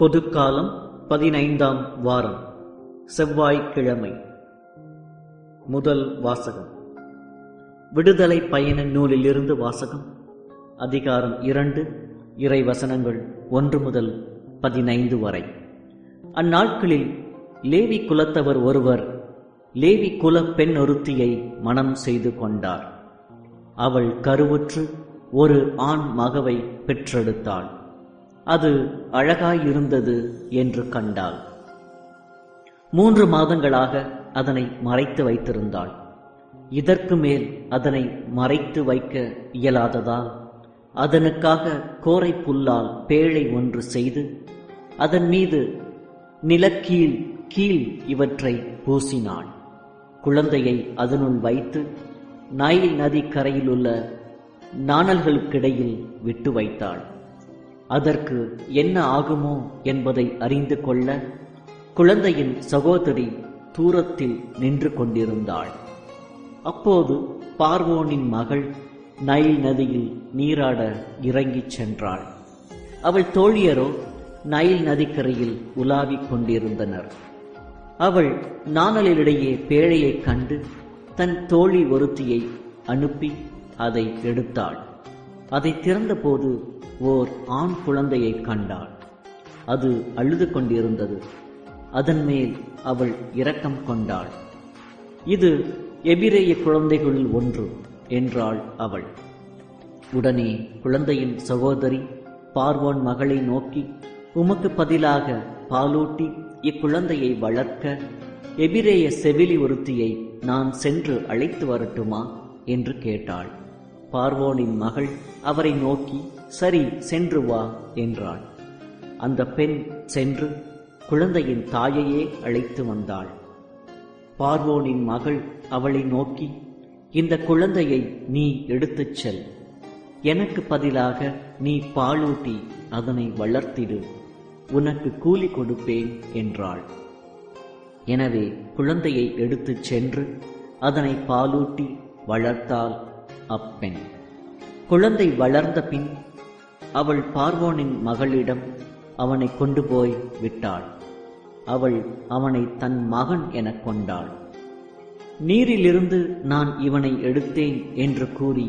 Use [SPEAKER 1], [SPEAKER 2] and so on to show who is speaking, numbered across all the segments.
[SPEAKER 1] பொதுக்காலம் 15ஆம் வாரம், செவ்வாய்க்கிழமை. முதல் வாசகம். விடுதலை பயண நூலிலிருந்து வாசகம். அதிகாரம் 2, இறை வசனங்கள் 1 முதல் 15 வரை. அந்நாட்களில் லேவி குலத்தவர் ஒருவர் லேவி குல பெண் ஒருத்தியை மணம் செய்து கொண்டார். அவள் கருவுற்று ஒரு ஆண் மகவை பெற்றெடுத்தாள். அது அழகாயிருந்தது என்று கண்டாள். 3 மாதங்களாக அதனை மறைத்து வைத்திருந்தாள். இதற்கு மேல் அதனை மறைத்து வைக்க இயலாததால் அதனுக்காக கோரை புல்லால் பேழை ஒன்று செய்து அதன் மீது நிலக்கீழ் கீழ் இவற்றை பூசினாள். குழந்தையை அதனுள் வைத்து நைல் நதி கரையில் உள்ள நாணல்களுக்கிடையில் விட்டு வைத்தாள். அதற்கு என்ன ஆகுமோ என்பதை அறிந்து கொள்ள குழந்தையின் சகோதரி தூரத்தில் நின்று கொண்டிருந்தாள். அப்போது பார்வோனின் மகள் நைல் நதியில் நீராட இறங்கிச் சென்றாள். அவள் தோழியரோ நைல் நதிக்கரையில் உலாவிக் கொண்டிருந்தனர். அவள் நாணலிடையே பேழையைக் கண்டு தன் தோழி ஒருத்தியை அனுப்பி அதை எடுத்தாள். அதை திறந்தபோது ஓர் ஆண் குழந்தையை கண்டாள். அது அழுது கொண்டிருந்தது. அதன் மேல் அவள் இரக்கம் கொண்டாள். இது எபிரேய குழந்தைகளில் ஒன்று என்றாள் அவள். உடனே குழந்தையின் சகோதரி பார்வோன் மகளை நோக்கி, உமக்கு பதிலாக பாலூட்டி இக்குழந்தையை வளர்க்க எபிரேய செவிலி ஒருத்தியை நான் சென்று அழைத்து வரட்டுமா என்று கேட்டாள். பார்வோனின் மகள் அவரை நோக்கி, சரி, சென்று வா என்றாள். அந்த பெண் சென்று குழந்தையின் தாயையே அழைத்து வந்தாள். பார்வோனின் மகள் அவளை நோக்கி, இந்த குழந்தையை நீ எடுத்துச் செல், எனக்கு பதிலாக நீ பாலூட்டி அதனை வளர்த்திடு, உனக்கு கூலி கொடுப்பேன் என்றாள். எனவே குழந்தையை எடுத்துச் சென்று அதனை பாலூட்டி வளர்த்தாள் அப்பெண். குழந்தை வளர்ந்த பின் அவள் பார்வோனின் மகளிடம் அவனை கொண்டு போய் விட்டாள். அவள் அவனை தன் மகன் எனக் கொண்டாள். நீரிலிருந்து நான் இவனை எடுத்தேன் என்று கூறி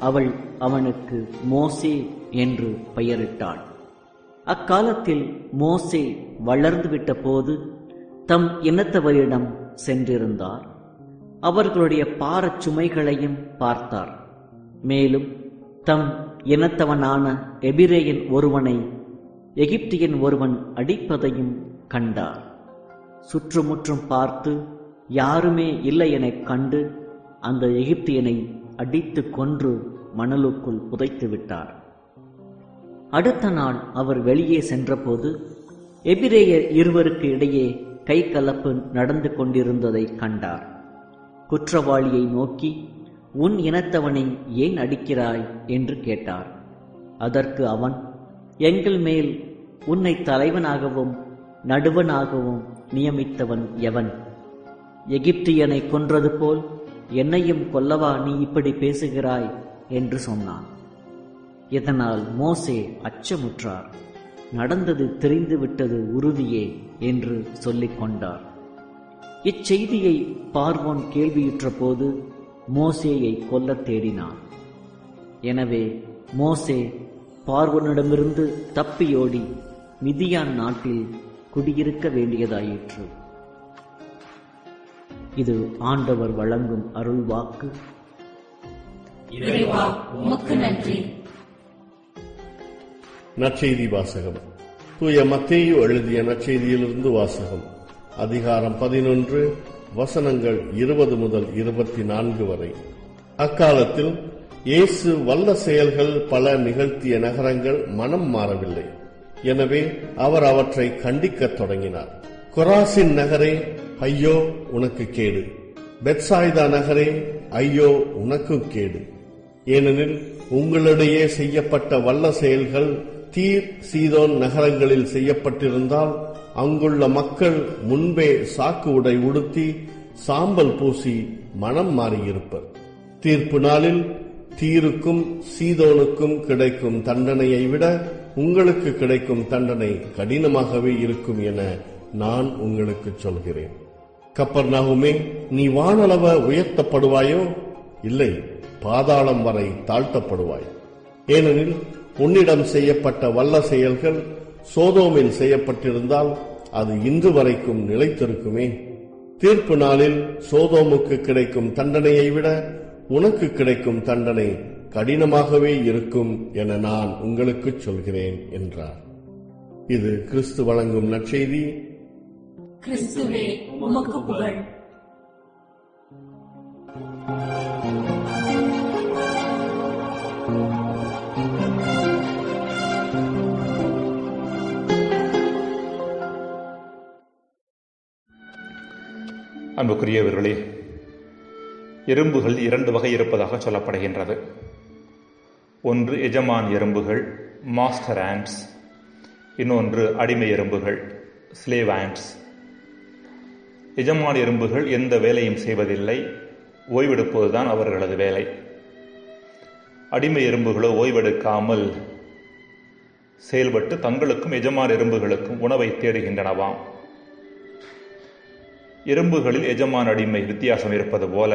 [SPEAKER 1] அவள் அவனுக்கு மோசே என்று பெயரிட்டாள். அக்காலத்தில் மோசே வளர்ந்துவிட்ட போது தம் இனத்தவரிடம் சென்றிருந்தார். அவர்களுடைய பாரச் சுமைகளையும் பார்த்தார். மேலும் தம் இனத்தவனான எபிரேயன் ஒருவனை எகிப்தியன் ஒருவன் அடிப்பதையும் கண்டார். சுற்றுமுற்றும் பார்த்து யாருமே இல்லை எனக் கண்டு அந்த எகிப்தியனை அடித்து கொன்று மணலுக்குள் புதைத்து விட்டார். அடுத்த நாள் அவர் வெளியே சென்றபோது எபிரேயர் இருவருக்கு இடையே கை கலப்பு நடந்து கொண்டிருந்ததை கண்டார். குற்றவாளியை நோக்கி, உன் இனத்தவனை ஏன் அடிக்கிறாய் என்று கேட்டார். அதற்கு அவன், எங்கள் மேல் உன்னை தலைவனாகவும் நடுவனாகவும் நியமித்தவன் எவன்? எகிப்தியனை கொன்றது போல் என்னையும் கொல்லவா நீ இப்படி பேசுகிறாய் என்று சொன்னான். இதனால் மோசே அச்சமுற்றார். நடந்தது தெரிந்துவிட்டது உறுதியே என்று சொல்லிக் கொண்டார். இச்செய்தியை பார்வோன் கேள்வியுற்ற போது மோசேயை கொல்லத் தேடினான். எனவே மோசே பார்வோனிடமிருந்து தப்பியோடி மிதியான் நாட்டில் குடியிருக்க வேண்டியதாயிற்று. இது ஆண்டவர் வழங்கும் அருள்வாக்கு.
[SPEAKER 2] இறைவா, உமக்கு நன்றி.
[SPEAKER 3] நற்செய்தி வாசகம். தூய மத்தேயு எழுதிய நற்செய்தியிலிருந்து வாசகம். அதிகாரம் 11, வசனங்கள் 20 முதல் 24 வரை. அக்காலத்தில் இயேசு வல்ல செயல்கள் பல நிகழ்த்திய நகரங்கள் மனம் மாறவில்லை. எனவே அவர் அவற்றை கண்டிக்கத் தொடங்கினார். கொராசின் நகரே, ஐயோ உனக்கு கேடு! பெத்சாய்தா நகரே, ஐயோ உனக்கும் கேடு! ஏனெனில் உங்களிடையே செய்யப்பட்ட வல்ல செயல்கள் தீர் சீதோன் நகரங்களில் செய்யப்பட்டிருந்தால் அங்குள்ள மக்கள் முன்பே சாக்கு உடை உடுத்தி சாம்பல் பூசி மனம் மாறியிருப்பர். தீர்ப்பு நாளில் தீருக்கும் சீதோனுக்கும் கிடைக்கும் தண்டனையை விட உங்களுக்கு கிடைக்கும் தண்டனை கடினமாகவே இருக்கும் என நான் உங்களுக்கு சொல்கிறேன். கப்பர்நகூமே, நீ வானளவ உயர்த்தப்படுவாயோ? இல்லை, பாதாளம் வரை தாழ்த்தப்படுவாய். ஏனெனில் உன்னிடம் செய்யப்பட்ட வல்ல செயல்கள் சோதோமில் செய்யப்பட்டிருந்தால் அது இன்று வரைக்கும் நிலைத்திருக்குமே. தீர்ப்பு நாளில் சோதோமுக்கு கிடைக்கும் தண்டனையை விட உனக்கு கிடைக்கும் தண்டனை கடினமாகவே இருக்கும் என நான் உங்களுக்கு சொல்கிறேன் என்றார். இது கிறிஸ்து வழங்கும் நற்செய்தி.
[SPEAKER 2] கிறிஸ்துவே, உமக்கு புகழ்.
[SPEAKER 4] அன்புக்குரியவர்களே, எறும்புகள் 2 வகை இருப்பதாக சொல்லப்படுகின்றது. ஒன்று எஜமான் எறும்புகள், மாஸ்டர் ஆண்ட்ஸ். இன்னொன்று அடிமை எறும்புகள், ஸ்லேவ் ஆண்ட்ஸ். எஜமான் எறும்புகள் எந்த வேலையும் செய்வதில்லை, ஓய்வெடுப்பதுதான் அவர்களது வேலை. அடிமை எறும்புகளோ ஓய்வெடுக்காமல் செயல்பட்டு தங்களுக்கும் எஜமான் எறும்புகளுக்கும் உணவை தேடுகின்றனவாம். எறும்புகளில் எஜமான் அடிமை வித்தியாசம் இருப்பது போல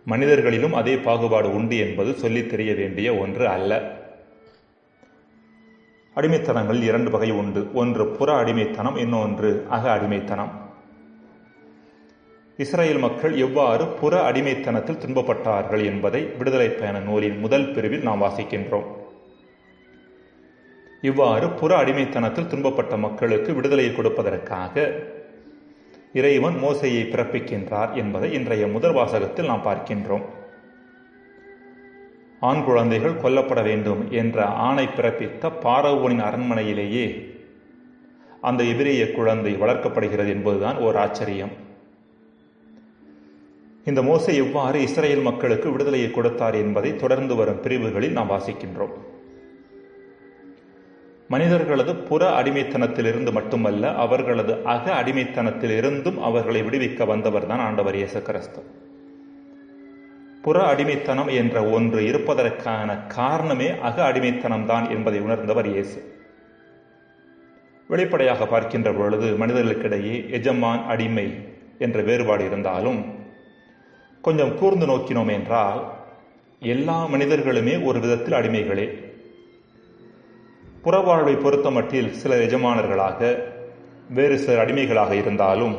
[SPEAKER 4] மனிதர்களிலும் அதே பாகுபாடு உண்டு என்பது சொல்லித் தெரிய வேண்டிய ஒன்று அல்ல. அடிமைத்தனங்கள் 2 வகை உண்டு. ஒன்று புற அடிமைத்தனம், இன்னொன்று அக அடிமைத்தனம். இஸ்ரேல் மக்கள் எவ்வாறு புற அடிமைத்தனத்தில் துன்பப்பட்டார்கள் என்பதை விடுதலை பயண நூலின் முதல் பிரிவில் நாம் வாசிக்கின்றோம். இவ்வாறு புற அடிமைத்தனத்தில் துன்பப்பட்ட மக்களுக்கு விடுதலை கொடுப்பதற்காக இறைவன் மோசேயை பிறப்பிக்கின்றார் என்பதை இன்றைய முதல் வாசகத்தில் நாம் பார்க்கின்றோம். ஆண் குழந்தைகள் கொல்லப்பட வேண்டும் என்ற ஆணை பிறப்பித்த பார்வோனின் அரண்மனையிலேயே அந்த எபிரேய குழந்தை வளர்க்கப்படுகிறது என்பதுதான் ஓர் ஆச்சரியம். இந்த மோசே எவ்வாறு இஸ்ரேல் மக்களுக்கு விடுதலையை கொடுத்தார் என்பதை தொடர்ந்து வரும் பிரிவுகளில் நாம் வாசிக்கின்றோம். மனிதர்களது புற அடிமைத்தனத்திலிருந்து மட்டுமல்ல, அவர்களது அக அடிமைத்தனத்திலிருந்தும் அவர்களை விடுவிக்க வந்தவர் தான் ஆண்டவர் இயேசு கிறிஸ்து. புற அடிமைத்தனம் என்ற ஒன்று இருப்பதற்கான காரணமே அக அடிமைத்தனம்தான் என்பதை உணர்ந்தவர் இயேசு. வெளிப்படையாக பார்க்கின்ற பொழுது மனிதர்களுக்கிடையே எஜமான் அடிமை என்ற வேறுபாடு இருந்தாலும் கொஞ்சம் கூர்ந்து நோக்கினோம் என்றால் எல்லா மனிதர்களுமே ஒரு விதத்தில் அடிமைகளே. புறவாழ்வை பொறுத்த மட்டில் சிலர் எஜமானர்களாக, வேறு சிலர் அடிமைகளாக இருந்தாலும்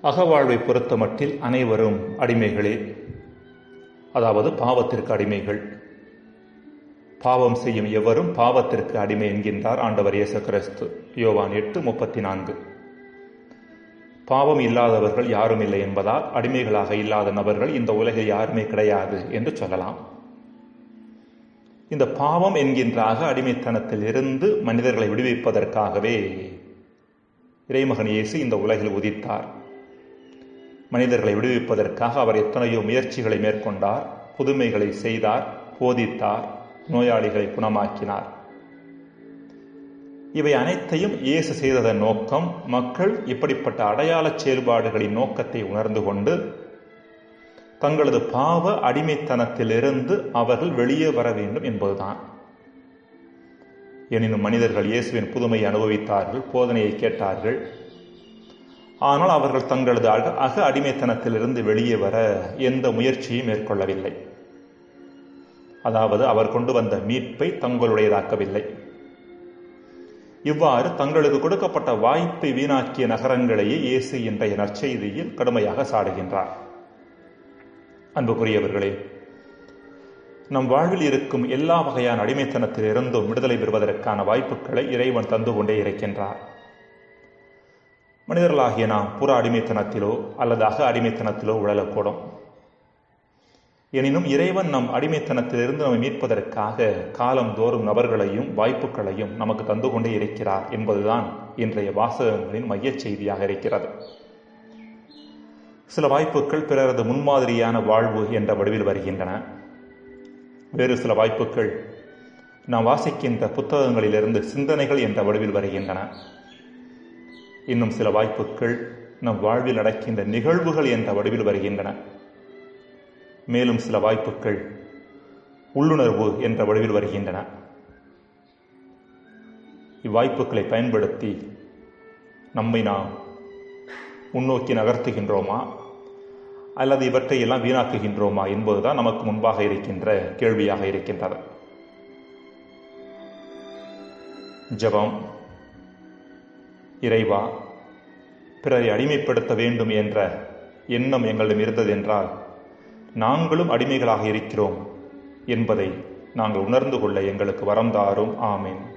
[SPEAKER 4] அகவாழ்வை பொறுத்த மட்டில் அனைவரும் அடிமைகளே, அதாவது பாவத்திற்கு அடிமைகள். பாவம் செய்யும் எவரும் பாவத்திற்கு அடிமை என்கின்றார் ஆண்டவர் இயேசு கிறிஸ்து, யோவான் 8:34. பாவம் இல்லாதவர்கள் யாரும் இல்லை என்பதால் அடிமைகளாக இல்லாத நபர்கள் இந்த உலகில் யாருமே கிடையாது என்று சொல்லலாம். இந்த பாவம் என்கின்ற அக அடிமைத்தனத்தில் இருந்து மனிதர்களை விடுவிப்பதற்காகவே இறைமகன் இயேசு இந்த உலகில் உதித்தார். மனிதர்களை விடுவிப்பதற்காக அவர் எத்தனையோ முயற்சிகளை மேற்கொண்டார், புதுமைகளை செய்தார், போதித்தார், நோயாளிகளை குணமாக்கினார். இவை அனைத்தையும் இயேசு செய்ததன் நோக்கம் மக்கள் இப்படிப்பட்ட அடையாள செயல்பாடுகளின் நோக்கத்தை உணர்ந்து கொண்டு தங்களது பாவ அடிமைத்தனத்திலிருந்து அவர்கள் வெளியே வர வேண்டும் என்பதுதான். எனினும் மனிதர்கள் இயேசுவின் புதுமையை அனுபவித்தார்கள், போதனையை கேட்டார்கள். ஆனால் அவர்கள் தங்களது அக அடிமைத்தனத்திலிருந்து வெளியே வர எந்த முயற்சியும் மேற்கொள்ளவில்லை. அதாவது அவர் கொண்டு வந்த மீட்பை தங்களுடையதாக்கவில்லை. இவ்வாறு தங்களுக்கு கொடுக்கப்பட்ட வாய்ப்பை வீணாக்கிய நகரங்களையே இயேசு இன்றைய நற்செய்தியில் கடுமையாக சாடுகின்றார். அன்புக்குரியவர்களே, நம் வாழ்வில் இருக்கும் எல்லா வகையான அடிமைத்தனத்தில் இருந்தும் விடுதலை பெறுவதற்கான வாய்ப்புகளை இறைவன் தந்து கொண்டே இருக்கின்றார். மனிதர்களாகிய நாம் புற அடிமைத்தனத்திலோ அல்லது அக அடிமைத்தனத்திலோ உழலக்கூடும். எனினும் இறைவன் நம் அடிமைத்தனத்திலிருந்து நம்மை மீட்பதற்காக காலந்தோறும் நபர்களையும் வாய்ப்புகளையும் நமக்கு தந்து கொண்டே இருக்கிறார் என்பதுதான் இன்றைய வாசகங்களின் மையச் செய்தியாக இருக்கிறது. சில வாய்ப்புகள் பிறரது முன்மாதிரியான வாழ்வு என்ற வடிவில் வருகின்றன. வேறு சில வாய்ப்புகள் நாம் வாசிக்கின்ற புத்தகங்களிலிருந்து சிந்தனைகள் என்ற வடிவில் வருகின்றன. இன்னும் சில வாய்ப்புகள் நம் வாழ்வில் நடக்கின்ற நிகழ்வுகள் என்ற வடிவில் வருகின்றன. மேலும் சில வாய்ப்புகள் உள்ளுணர்வு என்ற வடிவில் வருகின்றன. இவ்வாய்ப்புகளை பயன்படுத்தி நம்மை நாம் முன்னோக்கி நகர்த்துகின்றோமா அல்லது இவற்றை எல்லாம் வீணாக்குகின்றோமா என்பதுதான் நமக்கு முன்பாக இருக்கின்ற கேள்வியாக இருக்கின்றது. ஜெபம். இறைவா, பிறரை அடிமைப்படுத்த வேண்டும் என்ற எண்ணம் எங்களிடம் இருந்தது என்றால் நாங்களும் அடிமைகளாக இருக்கிறோம் என்பதை நாங்கள் உணர்ந்து கொள்ள எங்களுக்கு வரம் தாரும். ஆமேன்.